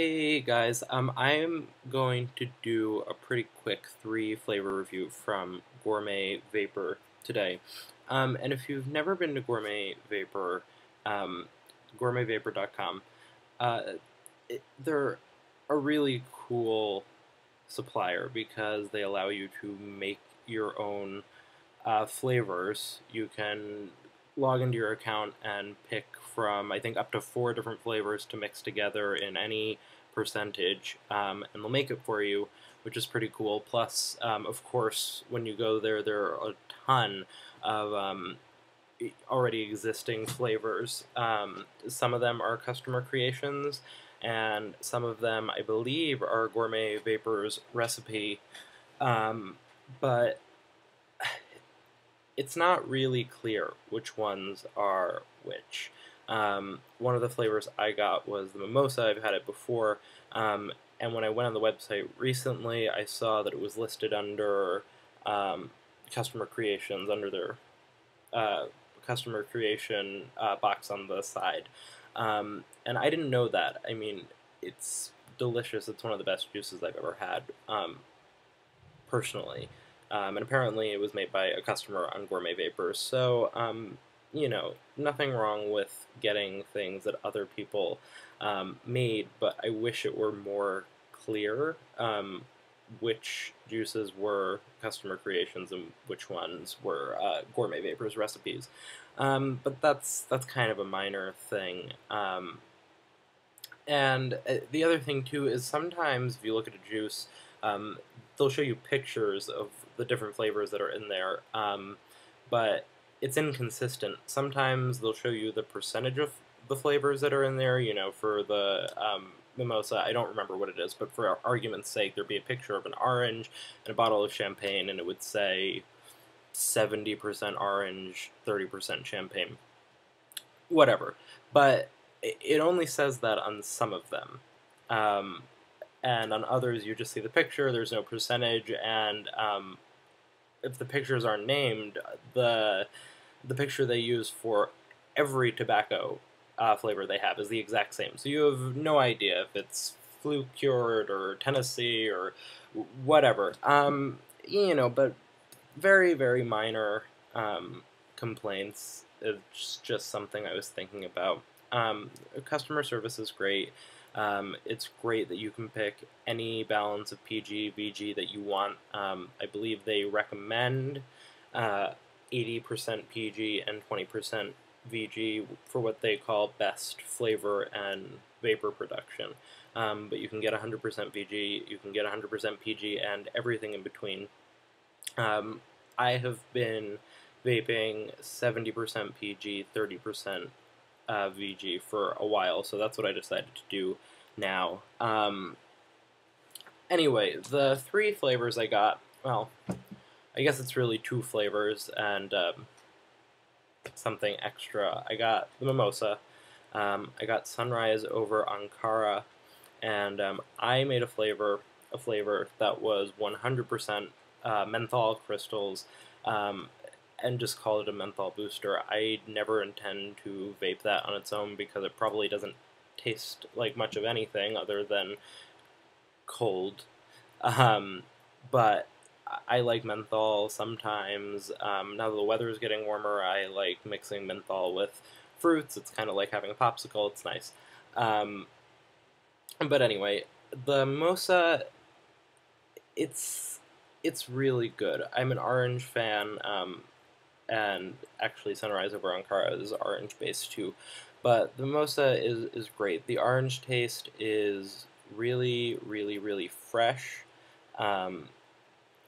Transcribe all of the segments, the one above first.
Hey guys, I'm going to do a pretty quick 3 flavor review from Gourmet Vapor today. And if you've never been to Gourmet Vapor, gourmetvapor.com, uh, they're a really cool supplier because they allow you to make your own flavors. You can log into your account and pick from, I think, up to 4 different flavors to mix together in any percentage, and they'll make it for you, which is pretty cool. Plus, of course, when you go there, there are a ton of already existing flavors. Some of them are customer creations, and some of them, I believe, are Gourmet Vapor's recipe. But it's not really clear which ones are which. One of the flavors I got was the Mimosa. I've had it before, and when I went on the website recently, I saw that it was listed under customer creations, under their customer creation box on the side. And I didn't know that. I mean, it's delicious. It's one of the best juices I've ever had, personally. And apparently it was made by a customer on Gourmet Vapor. So, you know, nothing wrong with getting things that other people made, but I wish it were more clear which juices were customer creations and which ones were Gourmet Vapor's recipes. But that's kind of a minor thing. And the other thing, too, is sometimes if you look at a juice, they'll show you pictures of the different flavors that are in there, but it's inconsistent. Sometimes they'll show you the percentage of the flavors that are in there. You know, for the Mimosa, I don't remember what it is, but for argument's sake, there'd be a picture of an orange and a bottle of champagne, and it would say 70% orange, 30% champagne. Whatever. But it only says that on some of them. And on others, you just see the picture, there's no percentage, and if the pictures aren't named, the picture they use for every tobacco flavor they have is the exact same. So you have no idea if it's flue cured or Tennessee or whatever. You know, but very, very minor complaints. It's just something I was thinking about. Customer service is great. It's great that you can pick any balance of PG, VG that you want. I believe they recommend 80% PG and 20% VG for what they call best flavor and vapor production. But you can get 100% VG, you can get 100% PG, and everything in between. I have been vaping 70% PG, 30% VG for a while, so that's what I decided to do now. Anyway, the 3 flavors I got, well, I guess it's really 2 flavors and something extra. I got the Mimosa, I got Sunrise Over Ankarra, and I made a flavor that was 100% menthol crystals, and just call it a Menthol Booster. I never intend to vape that on its own because it probably doesn't taste like much of anything other than cold. But I like menthol sometimes. Now that the weather is getting warmer, I like mixing menthol with fruits. It's kind of like having a popsicle. It's nice. But anyway, the Mimosa, it's really good. I'm an orange fan. And actually Sunrise Over Ankarra is orange-based too. But the Mimosa is great. The orange taste is really, really, really fresh. I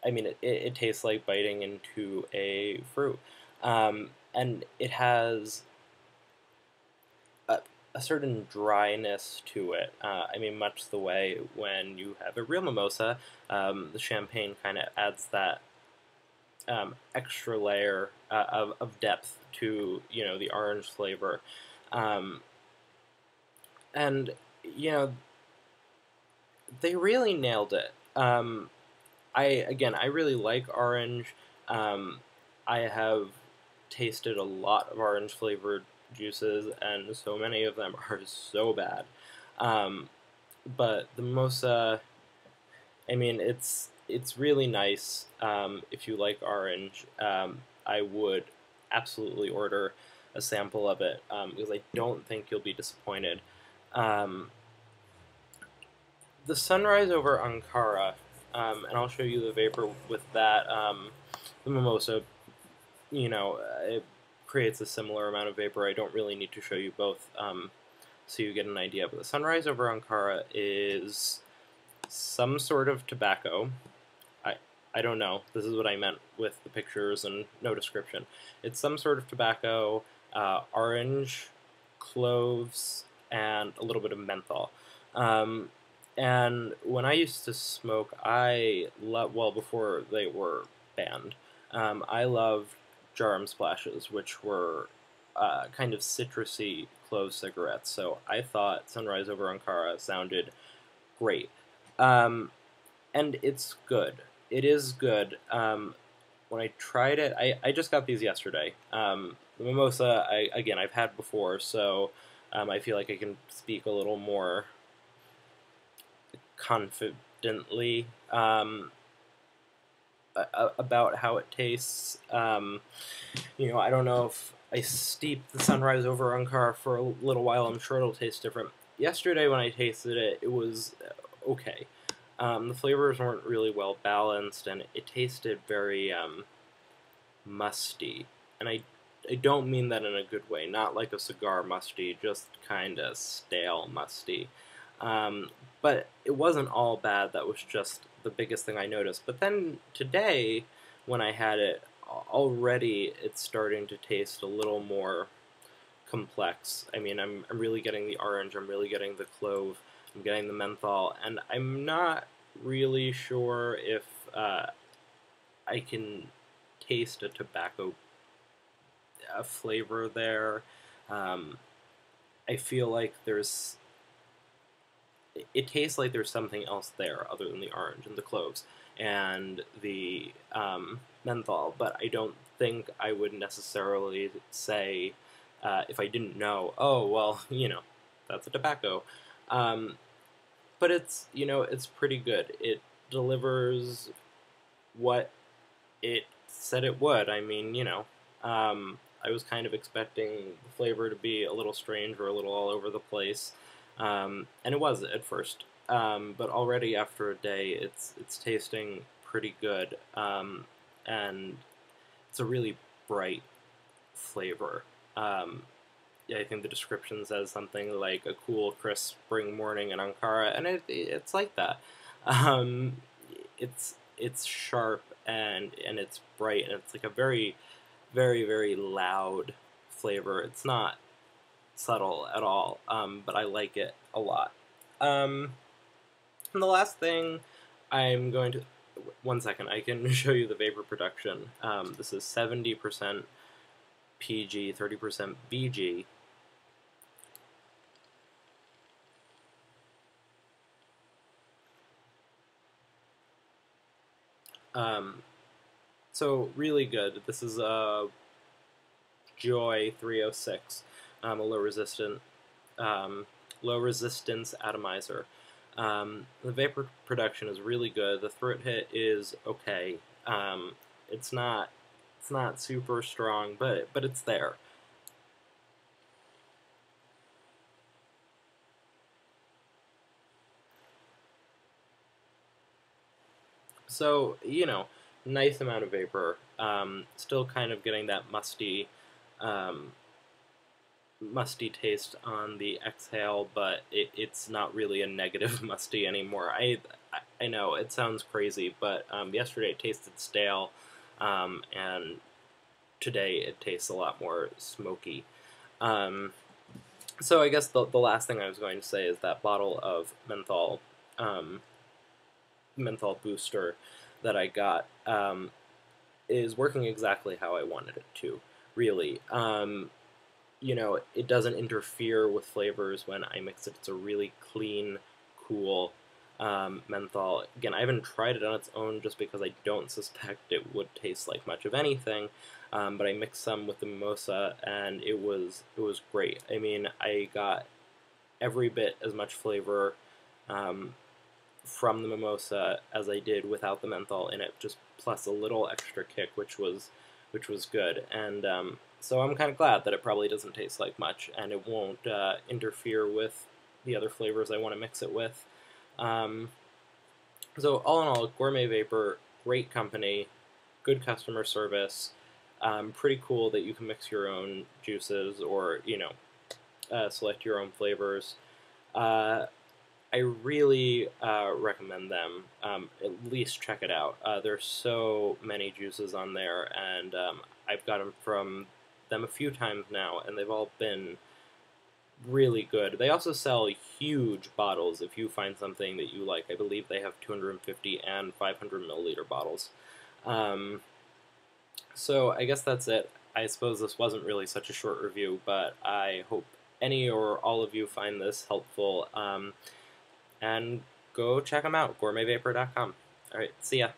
mean, it tastes like biting into a fruit. And it has a certain dryness to it. I mean, much the way when you have a real mimosa, the champagne kind of adds that extra layer of depth to, you know, the orange flavor. And, you know, they really nailed it. I really like orange. I have tasted a lot of orange flavored juices, and so many of them are so bad. but the Mimosa, I mean, it's really nice. If you like orange, I would absolutely order a sample of it because I don't think you'll be disappointed. Um, the Sunrise Over Ankara, and I'll show you the vapor with that. The Mimosa, it creates a similar amount of vapor. I don't really need to show you both so you get an idea. But the Sunrise Over Ankara is some sort of tobacco. I, I don't know. This is what I meant with the pictures and no description. It's some sort of tobacco, orange, cloves, and a little bit of menthol. Um, and when I used to smoke, well, before they were banned, I loved Jarum Splashes, which were kind of citrusy clove cigarettes. So I thought Sunrise Over Ankara sounded great. Um, and it's good. It is good. When I tried it, I just got these yesterday. The Mimosa, I've had before, so I feel like I can speak a little more confidently about how it tastes. I don't know if I steep the Sunrise Over Ankara for a little while. I'm sure it'll taste different. Yesterday when I tasted it, it was okay. The flavors weren't really well balanced, and it tasted very musty. And I don't mean that in a good way. Not like a cigar musty, just kind of stale musty. Um, but it wasn't all bad. That was just the biggest thing I noticed. But then today, when I had it, already it's starting to taste a little more complex. I mean, I'm really getting the orange, I'm really getting the clove, I'm getting the menthol, and I'm not really sure if I can taste a tobacco flavor there. Um, I feel like it tastes like there's something else there other than the orange and the cloves and the menthol, but I don't think I would necessarily say, if I didn't know, oh, well, that's a tobacco. Um, but it's pretty good. It delivers what it said it would. I mean, I was kind of expecting the flavor to be a little strange or a little all over the place, and it was at first. But already after a day, it's tasting pretty good, and it's a really bright flavor. Yeah, I think the description says something like a cool, crisp spring morning in Ankara, and it's like that. Um, it's sharp and it's bright, and it's like a very, very, very loud flavor. It's not subtle at all, but I like it a lot. Um, and the last thing I'm going to... One second, I can show you the vapor production. This is 70% PG, 30% BG. So really good. This is a Joy 306, a low resistance atomizer. The vapor production is really good. The throat hit is okay. It's not super strong, but it's there. So nice amount of vapor. Still kind of getting that um, musty taste on the exhale, but it's not really a negative musty anymore. I know it sounds crazy, but yesterday it tasted stale, and today it tastes a lot more smoky. Um, so I guess the last thing I was going to say is that bottle of um, Menthol Booster that I got is working exactly how I wanted it to, really. It doesn't interfere with flavors when I mix it. It's a really clean, cool menthol. Again, I haven't tried it on its own just because I don't suspect it would taste like much of anything. But I mixed some with the Mimosa, and it was great. I mean, I got every bit as much flavor from the Mimosa as I did without the menthol in it, just plus a little extra kick, which was good. And so I'm kind of glad that it probably doesn't taste like much, and it won't interfere with the other flavors I want to mix it with. So all in all, Gourmet Vapor, great company, good customer service. Pretty cool that you can mix your own juices or select your own flavors. I really recommend them. At least check it out. There's so many juices on there, and I've got them from them a few times now, and they've all been really good. They also sell huge bottles if you find something that you like. I believe they have 250 and 500 milliliter bottles. So I guess that's it. I suppose this wasn't really such a short review, but I hope any or all of you find this helpful. And go check them out, gourmetvapor.com. All right, see ya.